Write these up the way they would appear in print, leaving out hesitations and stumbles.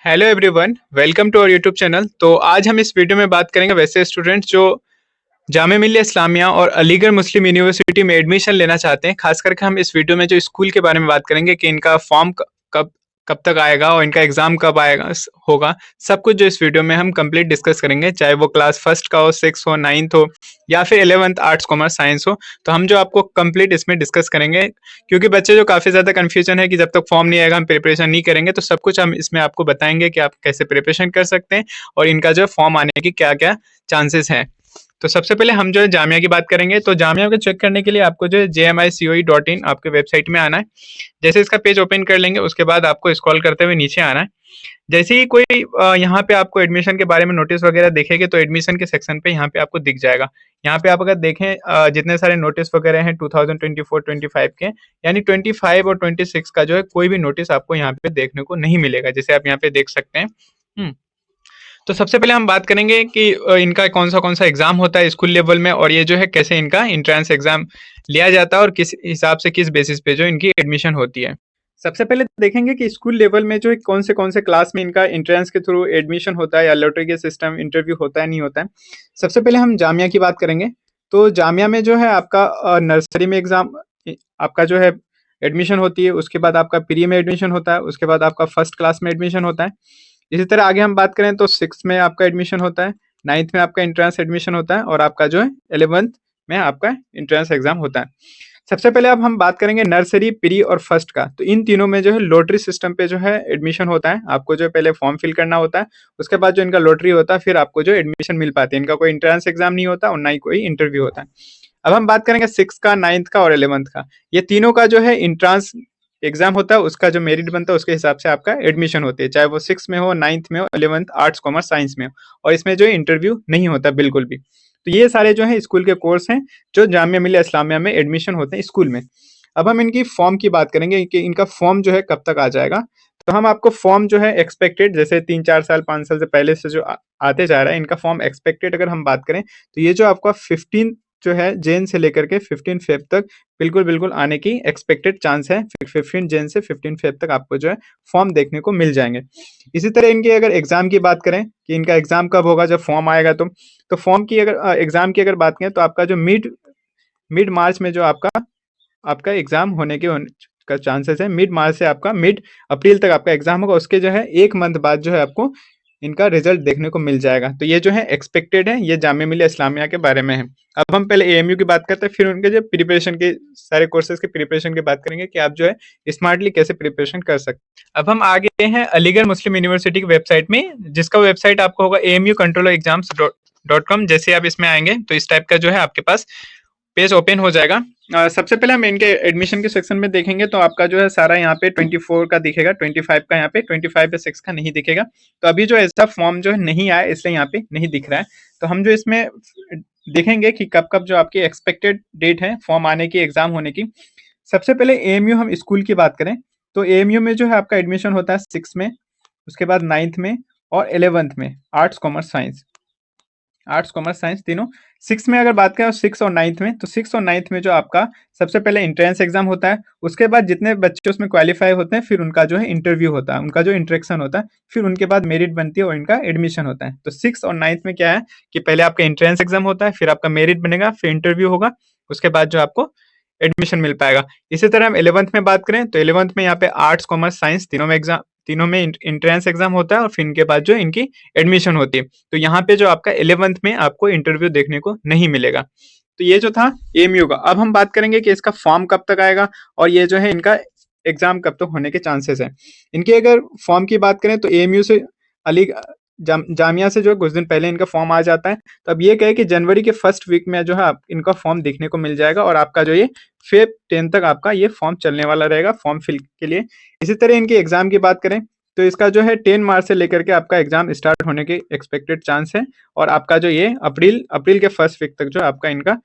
Hello everyone, welcome to our YouTube channel. तो आज हम इस वीडियो में बात करेंगे वैसे स्टूडेंट्स जो जामिया मिल्लिया इस्लामिया और अलीगढ़ मुस्लिम यूनिवर्सिटी में एडमिशन लेना चाहते हैं। खास करके हम इस वीडियो में जो स्कूल के बारे में बात करेंगे कि इनका फॉर्म कब कब तक आएगा और इनका एग्ज़ाम कब आएगा होगा। सब कुछ जो इस वीडियो में हम कंप्लीट डिस्कस करेंगे, चाहे वो क्लास फर्स्ट का हो, सिक्स हो, नाइन्थ हो या फिर 11th आर्ट्स कॉमर्स साइंस हो। तो हम जो आपको कंप्लीट इसमें डिस्कस करेंगे, क्योंकि बच्चे जो काफ़ी ज़्यादा कन्फ्यूजन है कि जब तक फॉर्म नहीं आएगा हम प्रिपरेशन नहीं करेंगे। तो सब कुछ हम इसमें आपको बताएंगे कि आप कैसे प्रिपरेशन कर सकते हैं और इनका जो फॉर्म आने की क्या क्या चांसेस हैं। तो सबसे पहले हम जो है जामिया की बात करेंगे। तो जामिया को चेक करने के लिए आपको जो है jmicoe.in आपके वेबसाइट में आना है। जैसे इसका पेज ओपन कर लेंगे उसके बाद आपको स्क्रॉल करते हुए नीचे आना है। जैसे ही कोई यहाँ पे आपको एडमिशन के बारे में नोटिस वगैरह दिखेगी तो एडमिशन के सेक्शन पे यहाँ पे आपको दिख जाएगा। यहाँ पे आप अगर देखें जितने सारे नोटिस वगैरह हैं 2024-25 के, यानी 25 और 26 का जो है कोई भी नोटिस आपको यहाँ पे देखने को नहीं मिलेगा, जैसे आप यहाँ पे देख सकते हैं। तो सबसे पहले हम बात करेंगे कि इनका कौन सा एग्जाम होता है स्कूल लेवल में, और ये जो है कैसे इनका एंट्रेंस एग्जाम लिया जाता है और किस हिसाब से किस बेसिस पे जो इनकी एडमिशन होती है। सबसे पहले देखेंगे कि स्कूल लेवल में जो है कौन से क्लास में इनका एंट्रेंस के थ्रू एडमिशन होता है या लॉटरी के सिस्टम इंटरव्यू होता है नहीं होता है। सबसे पहले हम जामिया की बात करेंगे। तो जामिया में जो है आपका नर्सरी में एग्जाम आपका जो है एडमिशन होती है, उसके बाद आपका प्री में एडमिशन होता है, उसके बाद आपका फर्स्ट क्लास में एडमिशन होता है। इसी तरह आगे हम बात करें तो सिक्स में आपका एडमिशन होता है, नाइन्थ में आपका एंट्रेंस एडमिशन होता है और आपका जो है 11th में आपका एंट्रेंस एग्जाम होता है। सबसे पहले अब हम बात करेंगे नर्सरी, प्री और फर्स्ट का। तो इन तीनों में जो है लॉटरी सिस्टम पे जो है एडमिशन होता है। आपको जो है पहले फॉर्म फिल करना होता है, उसके बाद जो इनका लॉटरी होता है, फिर आपको जो एडमिशन मिल पाती है। इनका कोई एंट्रेंस एग्जाम नहीं होता और ना ही कोई इंटरव्यू होता है। अब हम बात करेंगे सिक्स का, नाइन्थ का और 11th का। ये तीनों का जो है एंट्रेंस एग्जाम होता है, उसका जो मेरिट बनता है उसके हिसाब से आपका एडमिशन होती है, चाहे वो सिक्स में हो, नाइन्थ में हो, 11th आर्ट्स कॉमर्स साइंस में हो। और इसमें जो इंटरव्यू नहीं होता बिल्कुल भी। तो ये सारे जो है स्कूल के कोर्स हैं जो जामिया मिल्लिया इस्लामिया में एडमिशन होते हैं स्कूल में। अब हम इनकी फॉर्म की बात करेंगे कि इनका फॉर्म जो है कब तक आ जाएगा। तो हम आपको फॉर्म जो है एक्सपेक्टेड, जैसे 3-4 साल 5 साल से पहले से जो आते जा रहा है, इनका फॉर्म एक्सपेक्टेड अगर हम बात करें तो ये जो आपका 15 जो है जैन से लेकर के 15 फेब तक बिल्कुल बिल्कुल आने की एक्सपेक्टेड चांस है। 15 जैन से 15 फेब तक आपको जो है फॉर्म देखने को मिल जाएंगे। इसी तरह इनके अगर एग्जाम की बात करें कि इनका एग्जाम कब होगा, जब फॉर्म आएगा। तो फॉर्म की अगर एग्जाम की अगर बात करें तो आपका जो मिड मिड मार्च में जो आपका आपका एग्जाम होने का चांसेस है। मिड मार्च से आपका मिड अप्रैल तक आपका एग्जाम होगा। उसके जो है एक मंथ बाद जो है आपको इनका रिजल्ट देखने को मिल जाएगा। तो ये जो है एक्सपेक्टेड है, ये जामिया मिल्लिया इस्लामिया के बारे में है। अब हम पहले एएमयू की बात करते हैं, फिर उनके जो प्रिपरेशन के सारे कोर्सेज के प्रिपरेशन की बात करेंगे कि आप जो है स्मार्टली कैसे प्रिपरेशन कर सकते हैं। अब हम आगे हैं अलीगढ़ मुस्लिम यूनिवर्सिटी की वेबसाइट में, जिसका वेबसाइट आपको होगा amu-control-exams.com। जैसे आप इसमें आएंगे तो इस टाइप का जो है आपके पास पेज ओपन हो जाएगा। सबसे पहले हम इनके एडमिशन के सेक्शन में देखेंगे तो आपका जो है सारा यहाँ पे 24 का दिखेगा, 25 का यहाँ पे, 25 या 6 का नहीं दिखेगा। तो अभी जो ऐसा फॉर्म जो है नहीं आया, इसलिए यहाँ पे नहीं दिख रहा है। तो हम जो इसमें देखेंगे कि कब कब जो आपकी एक्सपेक्टेड डेट है फॉर्म आने की, एग्जाम होने की। सबसे पहले एएमयू हम स्कूल की बात करें तो एएमयू में जो है आपका एडमिशन होता है 6 में, उसके बाद 9th में और 11th में, आर्ट्स कॉमर्स साइंस तीनों। 6 में अगर बात करें 6 और 9th में, तो 6 और 9th में जो आपका सबसे पहले एंट्रेंस एग्जाम होता है, उसके बाद जितने बच्चे उसमें क्वालिफाई होते हैं फिर उनका जो है इंटरव्यू होता है, उनका जो इंटरेक्शन होता है, फिर उनके बाद मेरिट बनती है और इनका एडमिशन होता है। तो 6 और 9th में क्या है कि पहले आपका एंट्रेंस एग्जाम होता है, फिर आपका मेरिट बनेगा, फिर इंटरव्यू होगा, उसके बाद जो आपको एडमिशन मिल पाएगा। इसी तरह हम 11th में बात करें तो 11th में यहाँ पे आर्ट्स कॉमर्स साइंस तीनों में एंट्रेंस एग्जाम होता है और फिर इनके बाद जो इनकी एडमिशन होती है। तो यहाँ पे जो आपका 11th में आपको इंटरव्यू देखने को नहीं मिलेगा। तो ये जो था एएमयू का। अब हम बात करेंगे कि इसका फॉर्म कब तक आएगा और ये जो है इनका एग्जाम कब तक होने के चांसेस है। इनके अगर फॉर्म की बात करें तो एएमयू से अली जामिया से जो कुछ दिन पहले इनका फॉर्म आ जाता है। तो अब ये कहे कि जनवरी के फर्स्ट वीक में जो है इनका फॉर्म देखने को मिल जाएगा और आपका जो ये फेब 10 तक आपका ये फॉर्म चलने वाला रहेगा फॉर्म फिल के लिए। इसी तरह इनके एग्जाम की बात करें तो इसका जो है 10 मार्च से लेकर के आपका एग्जाम स्टार्ट होने के एक्सपेक्टेड चांस है और आपका जो ये अप्रैल के फर्स्ट वीक तक जो आपका इनका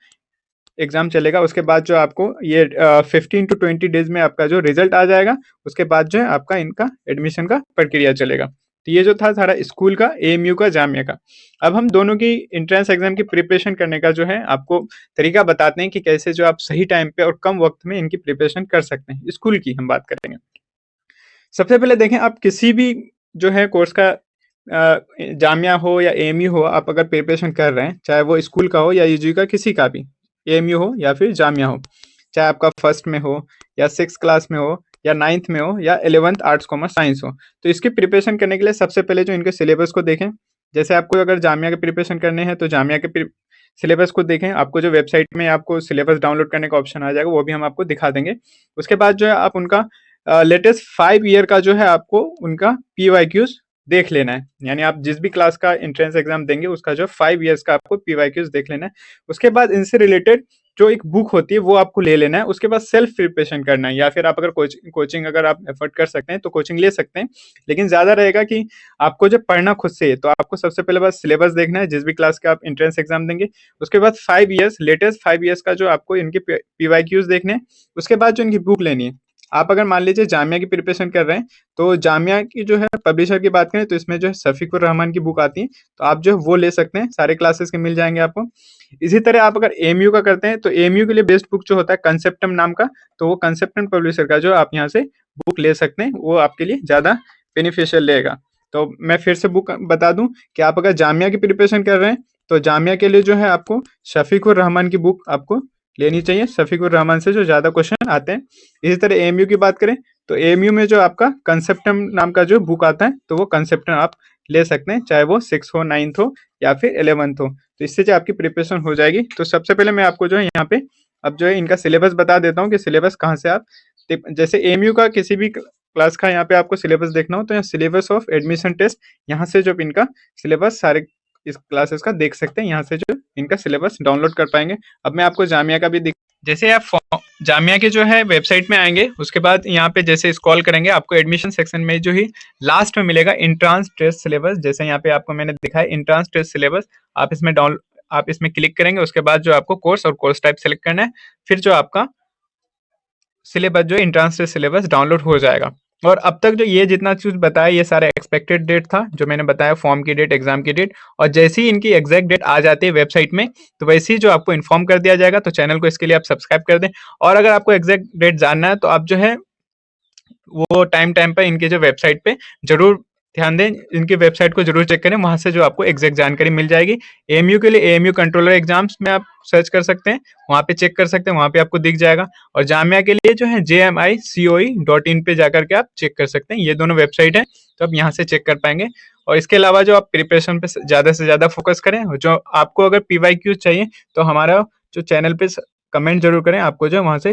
एग्जाम चलेगा। उसके बाद जो आपको ये 15 to 20 डेज में आपका जो रिजल्ट आ जाएगा, उसके बाद जो है आपका इनका एडमिशन का प्रक्रिया चलेगा। तो ये जो था सारा स्कूल का, एएमयू का, जामिया का। अब हम दोनों की एंट्रेंस एग्जाम की प्रिपरेशन करने का जो है आपको तरीका बताते हैं कि कैसे जो आप सही टाइम पे और कम वक्त में इनकी प्रिपरेशन कर सकते हैं। स्कूल की हम बात करेंगे। सबसे पहले देखें, आप किसी भी जो है कोर्स का जामिया हो या एएमयू हो, आप अगर प्रिपरेशन कर रहे हैं, चाहे वो स्कूल का हो या यूजी का, किसी का भी, एएमयू हो या फिर जामिया हो, चाहे आपका फर्स्ट में हो या 6th क्लास में हो या 9th में हो या 11th आर्ट्स कॉमर्स साइंस हो, तो इसकी प्रिपरेशन करने के लिए सबसे पहले जो इनके सिलेबस को देखें। जैसे आपको अगर जामिया के प्रिपरेशन करने हैं तो जामिया के सिलेबस को देखें। आपको जो वेबसाइट में आपको सिलेबस डाउनलोड करने का ऑप्शन आ जाएगा, वो भी हम आपको दिखा देंगे। उसके बाद जो है आप उनका लेटेस्ट 5 ईयर का जो है आपको उनका पीवाईक्यूज देख लेना है। यानी आप जिस भी क्लास का एंट्रेंस एग्जाम देंगे उसका जो 5 इयर्स का आपको पीवाईक्यूज देख लेना है। उसके बाद इनसे रिलेटेड जो एक बुक होती है वो आपको ले लेना है। उसके बाद सेल्फ प्रिपरेशन करना है, या फिर आप अगर कोचिंग अगर आप एफर्ट कर सकते हैं तो कोचिंग ले सकते हैं, लेकिन ज़्यादा रहेगा कि आपको जब पढ़ना खुद से है तो आपको सबसे पहले बस सिलेबस देखना है जिस भी क्लास का आप एंट्रेंस एग्जाम देंगे। उसके बाद 5 इयर्स, लेटेस्ट 5 इयर्स का जो आपको इनके पीवाईक्यूज देखने हैं। उसके बाद जो इनकी बुक लेनी है, आप अगर मान लीजिए जामिया की प्रिपरेशन कर रहे हैं तो जामिया की जो है पब्लिशर की बात करें तो इसमें जो है शफीकुर रहमान की बुक आती है, तो आप जो है वो ले सकते हैं। सारे क्लासेस के मिल जाएंगे आपको। इसी तरह आप अगर एएमयू का करते हैं तो एएमयू के लिए बेस्ट बुक जो होता है कंसेप्टम नाम का, तो वो कंसेप्टम पब्लिशर का जो आप यहाँ से बुक ले सकते हैं, वो आपके लिए ज़्यादा बेनिफिशियल रहेगा। तो मैं फिर से बुक बता दूं कि आप अगर जामिया की प्रिपरेशन कर रहे हैं तो जामिया के लिए जो है आपको शफीकुर रहमान की बुक आपको लेनी चाहिए। शफीकुर रहमान से जो ज़्यादा क्वेश्चन आते हैं। इसी तरह एएमयू की बात करें तो एएमयू में जो आपका कंसेप्टम नाम का जो बुक आता है तो वो कंसेप्टम आप ले सकते हैं, चाहे वो 6 हो, 9th हो या फिर 11th हो। तो इससे जो आपकी प्रिपरेशन हो जाएगी। तो सबसे पहले मैं आपको जो है यहाँ पे अब जो है इनका सिलेबस बता देता हूँ कि सिलेबस कहाँ से आप जैसे एएमयू का किसी भी क्लास का यहाँ पे आपको सिलेबस देखना हो तो यहाँ सिलेबस ऑफ एडमिशन टेस्ट, यहाँ से जो इनका सिलेबस सारे इस क्लासेस का देख सकते हैं। यहाँ से जो इनका सिलेबस डाउनलोड कर पाएंगे। अब मैं आपको जामिया का भी जैसे आप जामिया के जो है वेबसाइट में आएंगे, उसके बाद यहाँ पे जैसे स्क्रॉल करेंगे आपको एडमिशन सेक्शन में जो ही लास्ट में मिलेगा इंट्रांस टेस्ट सिलेबस। जैसे यहाँ पे आपको मैंने दिखाया इंट्रांस टेस्ट सिलेबस, आप इसमें क्लिक करेंगे। उसके बाद जो आपको कोर्स और कोर्स टाइप सेलेक्ट करना है, फिर जो आपका सिलेबस जो इंट्रांस टेस्ट सिलेबस डाउनलोड हो जाएगा। और अब तक जो ये जितना चीज़ बताया ये सारा एक्सपेक्टेड डेट था जो मैंने बताया, फॉर्म की डेट, एग्जाम की डेट, और जैसे ही इनकी एग्जैक्ट डेट आ जाती है वेबसाइट में तो वैसे ही जो आपको इन्फॉर्म कर दिया जाएगा। तो चैनल को इसके लिए आप सब्सक्राइब कर दें। और अगर आपको एग्जैक्ट डेट जानना है तो आप जो है वो टाइम पर इनके जो वेबसाइट पे जरूर ध्यान दें, इनकी वेबसाइट को जरूर चेक करें, वहां से जो आपको एग्जैक्ट जानकारी मिल जाएगी। एएमयू के लिए एएमयू कंट्रोलर एग्जाम्स में आप सर्च कर सकते हैं, वहां पे चेक कर सकते हैं, वहां पे आपको दिख जाएगा। और जामिया के लिए जो है JMICOE.in पे जाकर के आप चेक कर सकते हैं। ये दोनों वेबसाइट है, तो आप यहाँ से चेक कर पाएंगे। और इसके अलावा जो आप प्रिपरेशन पे ज़्यादा से ज़्यादा फोकस करें। जो आपको अगर PYQ चाहिए तो हमारा जो चैनल पे कमेंट जरूर करें, आपको जो वहाँ से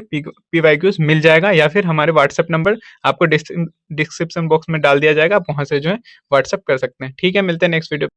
PYQs मिल जाएगा, या फिर हमारे व्हाट्सएप नंबर आपको डिस्क्रिप्शन बॉक्स में डाल दिया जाएगा, आप वहाँ से जो है व्हाट्सएप कर सकते हैं। ठीक है, मिलते हैं नेक्स्ट वीडियो।